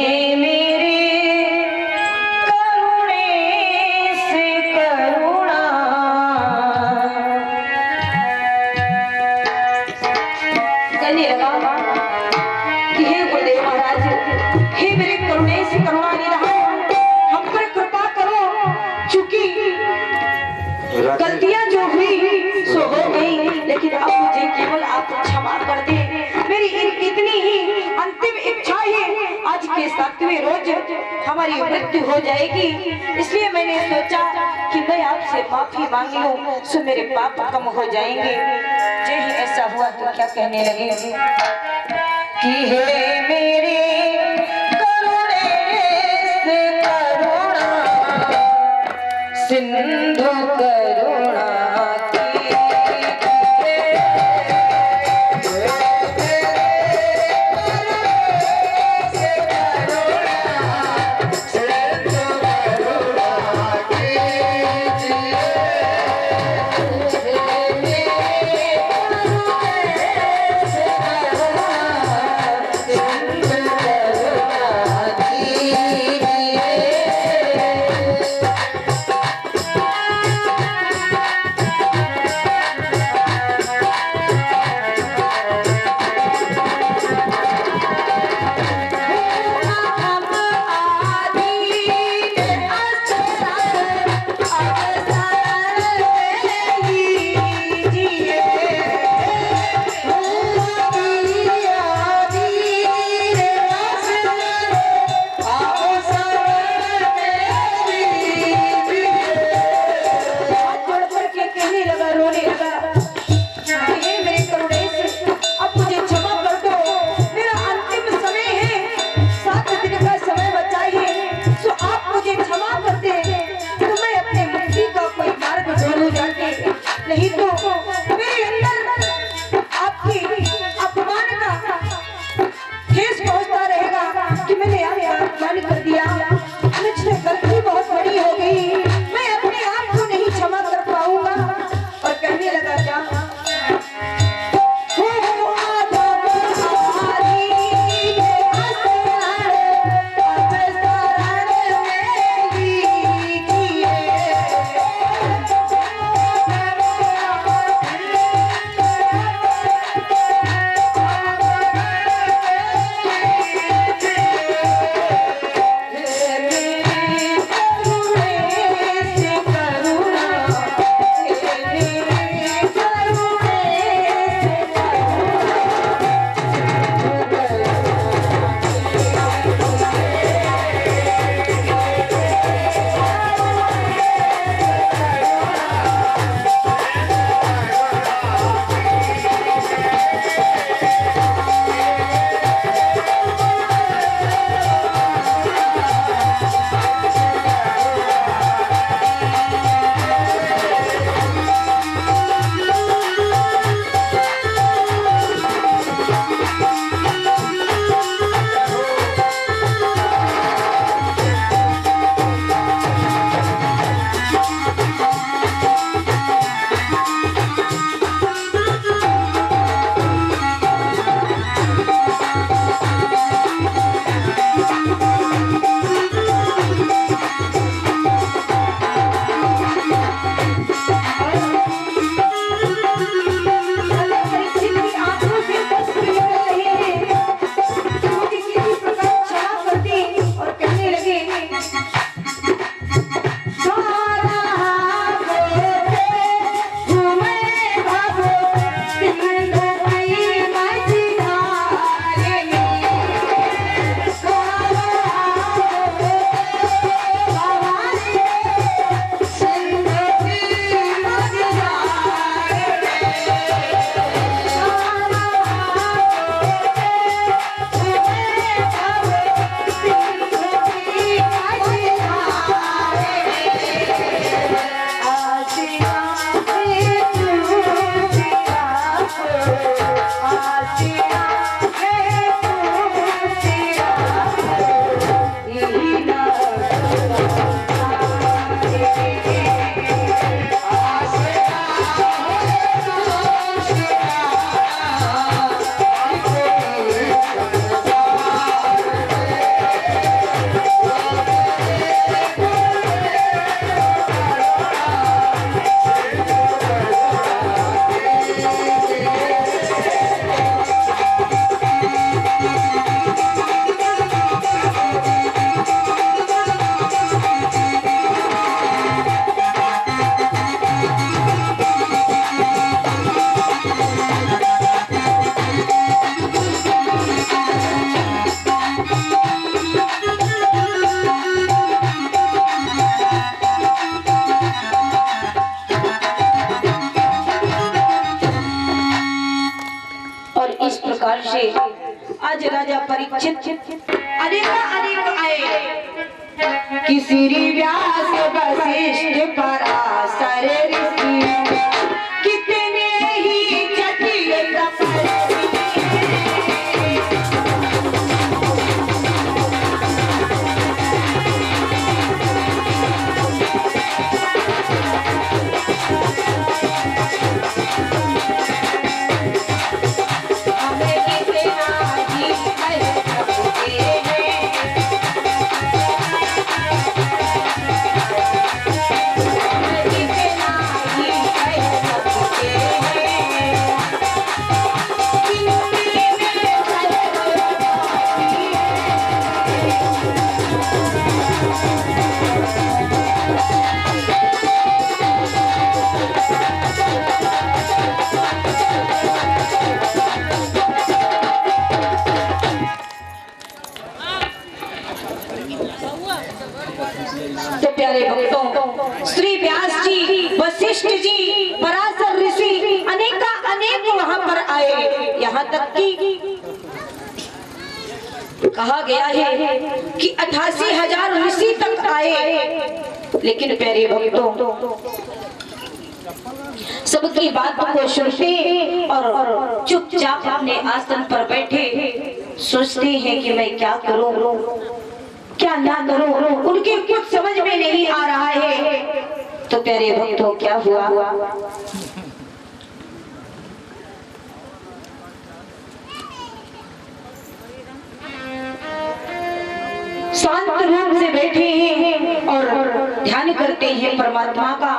गलतियां जो हुई सो हो गई, लेकिन अब मुझे केवल आप क्षमा कर दे। मेरी इतनी ही अंतिम इच्छा है, आज के 7वें रोज हमारी मृत्यु हो जाएगी, इसलिए मैंने सोचा कि मैं आपसे माफी मांग लूं, सो मेरे पाप कम हो जाएंगे। जो ही ऐसा हुआ तो क्या कहने लगे कि हे मेरे सिंधु करुणा प्रकार से आज राजा परीक्षित अनेक आए कि श्री व्यास वशिष्ठ पराशर ऋषि कितने ही जटिल तपस्वी तो प्यारे भक्तों, श्री व्यास जी, वशिष्ठ जी, पराशर ऋषि अनेक वहां पर आए। यहाँ तक कि कहा गया है कि 88,000 ऋषि तक आए। लेकिन प्यारे भक्तों, सबकी बात को सुनते और चुपचाप अपने आसन पर बैठे सोचते हैं कि मैं क्या करूं, क्या ना करूं, उनके कुछ समझ में नहीं आ रहा है। तो प्यारे भक्तों, क्या हुआ? शांत रूप से बैठे हैं और ध्यान करते हैं परमात्मा का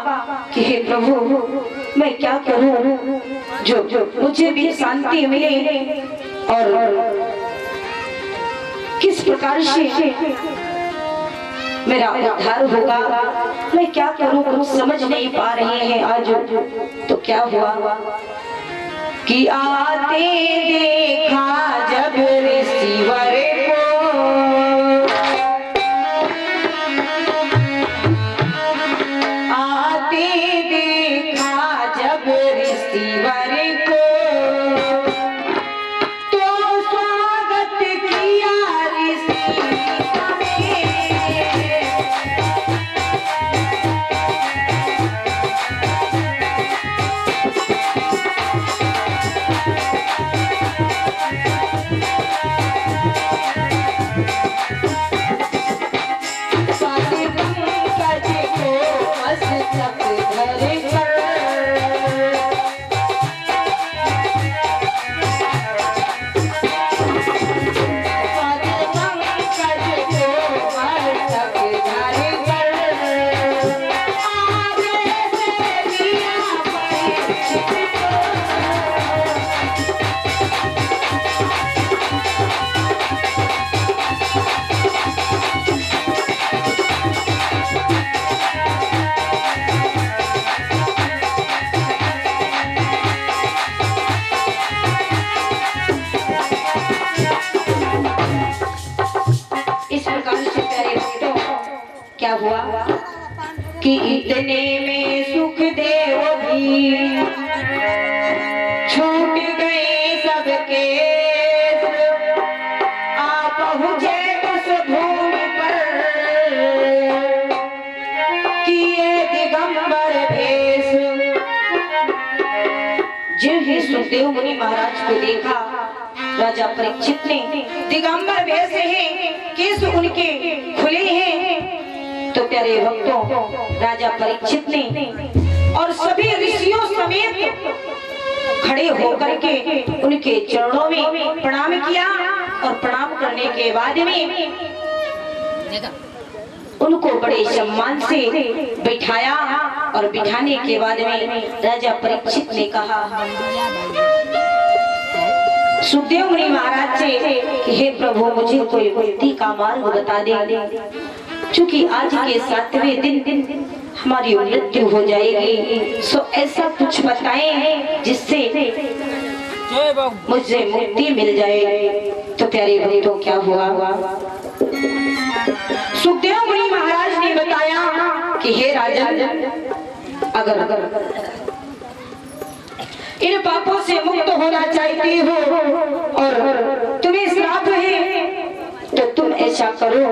कि हे प्रभु, मैं क्या करूं जो मुझे भी शांति मिले और किस प्रकार से मेरा उद्धार होगा। मैं क्या करूं, कुछ समझ नहीं पा रहे हैं आज। तो क्या हुआ कि आते देखा जब ऋषिवर को, आते देखा जब ऋषिवर को, तो स्वागत किया ऋषि क्या हुआ कि इतने में सुखदेव भी छूट गए सबके, आ पहुंचे उस भूमि पर किए दिगंबर भेष। जो ही सुखदेव मुनि महाराज को देखा, राजा परीक्षित ने दिगंबर भेष है, केस उनके खुले हैं। तो प्यारे भक्तों, राजा परीक्षित ने और सभी ऋषियों समेत खड़े होकर के उनके चरणों में प्रणाम किया और प्रणाम करने के बाद में उनको बड़े सम्मान से बिठाया और बिठाने के बाद में राजा परीक्षित ने कहा सुखदेव मुनि महाराज से कि हे प्रभु, मुझे कोई मुक्ति का मार्ग बता दे, क्योंकि आज के 7वें दिन हमारी मृत्यु हो जाएगी। सो ऐसा कुछ बताएं जिससे मुझे मुक्ति मिल जाए। तो प्यारे भक्तों, क्या हुआ? सुखदेव मुनि महाराज ने बताया कि हे राजन, अगर इन पापों से मुक्त होना चाहती हो प्रतीक्षा करो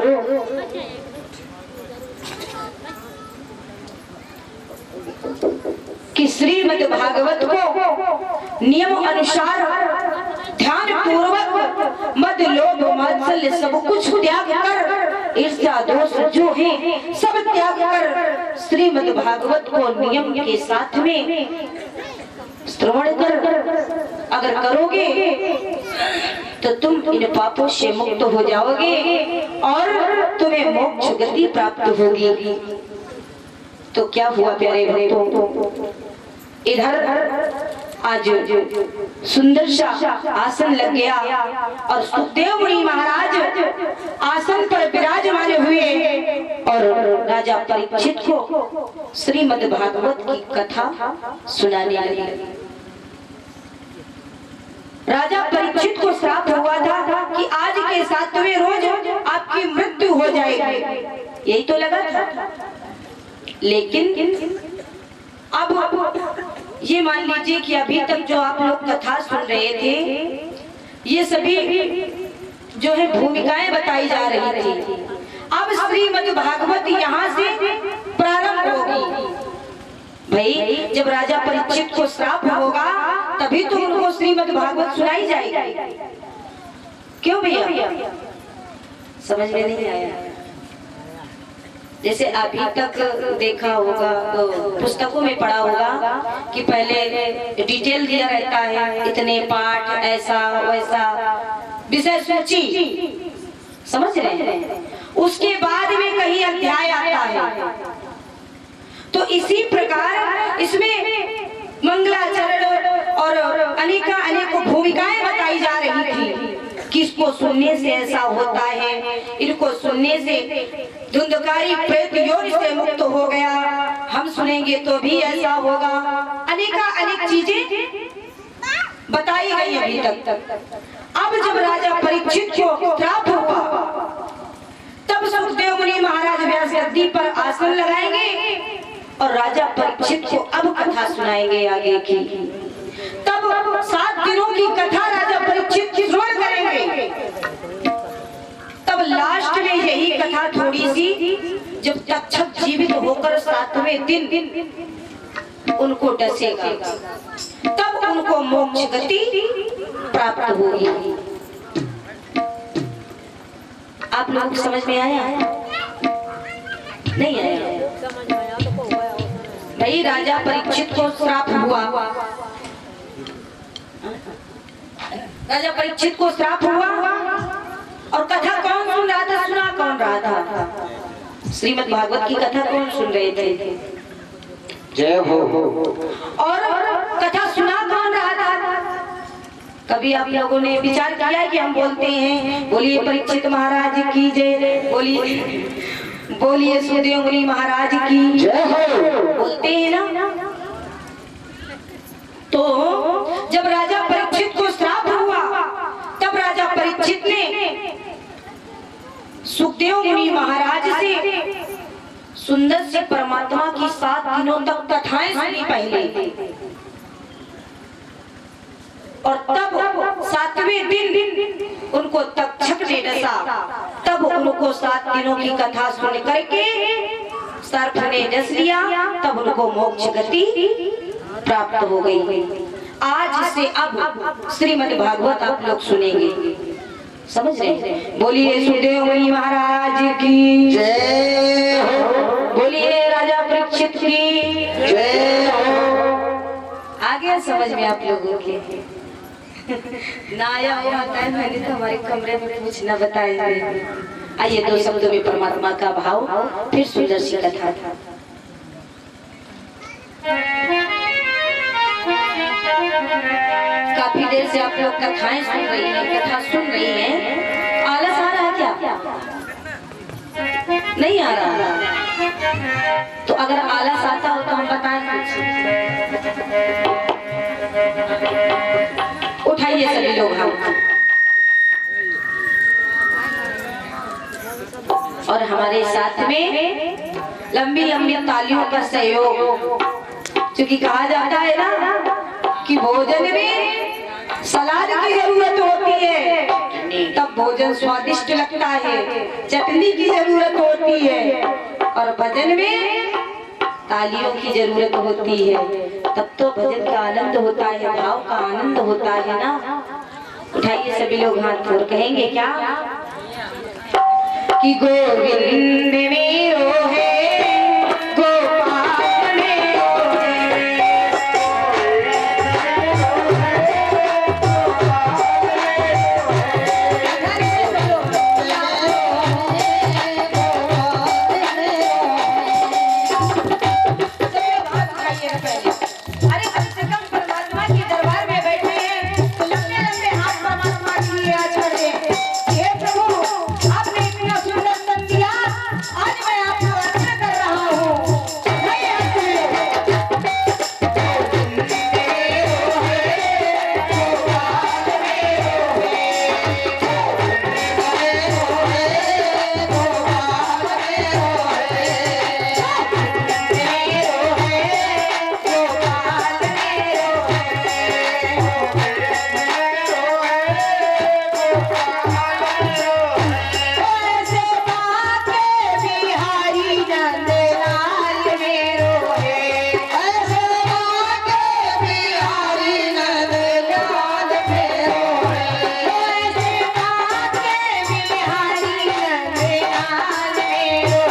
कि श्रीमद् भागवत को नियम अनुसार ध्यान पूर्वक मद लोभ मात्सल्य सब कुछ त्याग कर, ईर्ष्या दोष जो है सब त्याग कर श्रीमद् भागवत को नियम के साथ में श्रवण कर अगर करोगे तो तुम इन पापों से मुक्त हो जाओगे और तुम्हें मोक्ष गति प्राप्त होगी। तो क्या हुआ प्यारे भक्तों, इधर आज सुंदर सा आसन लग गया और सुखदेव मुनि महाराज आसन पर विराजमान हुए और राजा परीक्षित को श्रीमद् भागवत की कथा सुनाने लगे। राजा परीक्षित को श्राप हुआ था कि आज के 7वें रोज आपकी मृत्यु हो जाएगी, यही तो लगा था। लेकिन अब ये मान लीजिए कि अभी तक जो आप लोग कथा सुन रहे थे ये सभी जो है भूमिकाएं बताई जा रही थी। अब श्रीमद् भागवत यहाँ से प्रारंभ होगी। भाई जब राजा परीक्षित को श्राप होगा तभी तो उनको श्रीमद् भागवत सुनाई जाएगी। क्यों भैया, समझ में नहीं आया? जैसे अभी तक देखा होगा तो पुस्तकों में पढ़ा होगा कि पहले डिटेल दिया रहता है, इतने पाठ ऐसा वैसा विषय सूची, समझ रहे हैं, उसके बाद में कहीं अध्याय आता है। तो इसी प्रकार इसमें मंगलाचरण और अनेकों भूमिकाएं बताई जा रही थी। किसको सुनने से ऐसा होता है, इनको सुनने से धुंधकारी प्रेत योग से मुक्त हो गया, हम सुनेंगे तो भी ऐसा होगा, अनेक चीजें बताई गई अभी तक। अब जब राजा परीक्षित को श्राप हुआ तब सुखदेव मुनि महाराज व्यास गद्दी पर आसन लगाएंगे और राजा परीक्षित को अब कथा सुनाएंगे आगे की। तब 7 दिनों की कथा राजा परीक्षित श्रवण करेंगे। तब लास्ट में यही कथा थोड़ी सी, जब तक्षक जीवित होकर 7वें दिन उनको डसेगा तब उनको मोक्ष गति प्राप्त होगी। आप लोगों को समझ में आया? नहीं आया? भाई राजा परीक्षित को श्राप हुआ, राजा परीक्षित को श्राप हुआ और कथा कौन सुन रहा था? सुना कौन रहा था? श्रीमद् भागवत की कथा कौन सुन रहे थे? जय हो। और कथा सुना कौन रहा था? कभी आप लोगों ने विचार किया है कि हम बोलते हैं बोलिए परीक्षित महाराज की जय, बोलिए सुखदेव मुनि महाराज की जय हो, बोलते हैं ना? तो जब राजा परीक्षित को श्राप हुआ तब राजा परीक्षित ने सुखदेव मुनि महाराज से सुंदर से परमात्मा की 7 दिनों तक कथाएं सुनी पहले, और तब 7वें दिन उनको तक्षक ने डसा। तब उनको 7 दिनों की कथा सुन करके सर्प ने डस लिया, तब उनको मोक्ष गति प्राप्त हो गई। आज से अब श्रीमद् भागवत आप लोग सुनेंगे, समझ रहे हैं? बोलिए सुखदेव मुनि महाराज की जय हो, बोलिए राजा परीक्षित की जय हो। आगे समझ में आप लोगों के ना आया हो आता है, मैंने तो हमारे कमरे में पूछना बताया। आइए 2 शब्दों में परमात्मा का भाव, फिर सुंदर सी कथा। काफी देर से आप लोग कथाएं सुन रही हैं, कथा सुन रही हैं, आलस आ रहा है क्या? नहीं आ रहा? तो अगर आलस आता हो तो हम बताएं कुछ। उठाइए सभी लोग हाथ और हमारे साथ में लंबी लंबी तालियों का सहयोग, क्योंकि कहा जाता है ना कि भोजन में सलाद की जरूरत होती है, तब भोजन भोजन स्वादिष्ट लगता है, चटनी की जरूरत होती है और भजन में तालियों की जरूरत होती है, तब तो भजन का आनंद होता है, भाव का आनंद होता है ना। उठाइए सभी लोग हाथ जोड़, कहेंगे क्या कि गोविंद मेरो है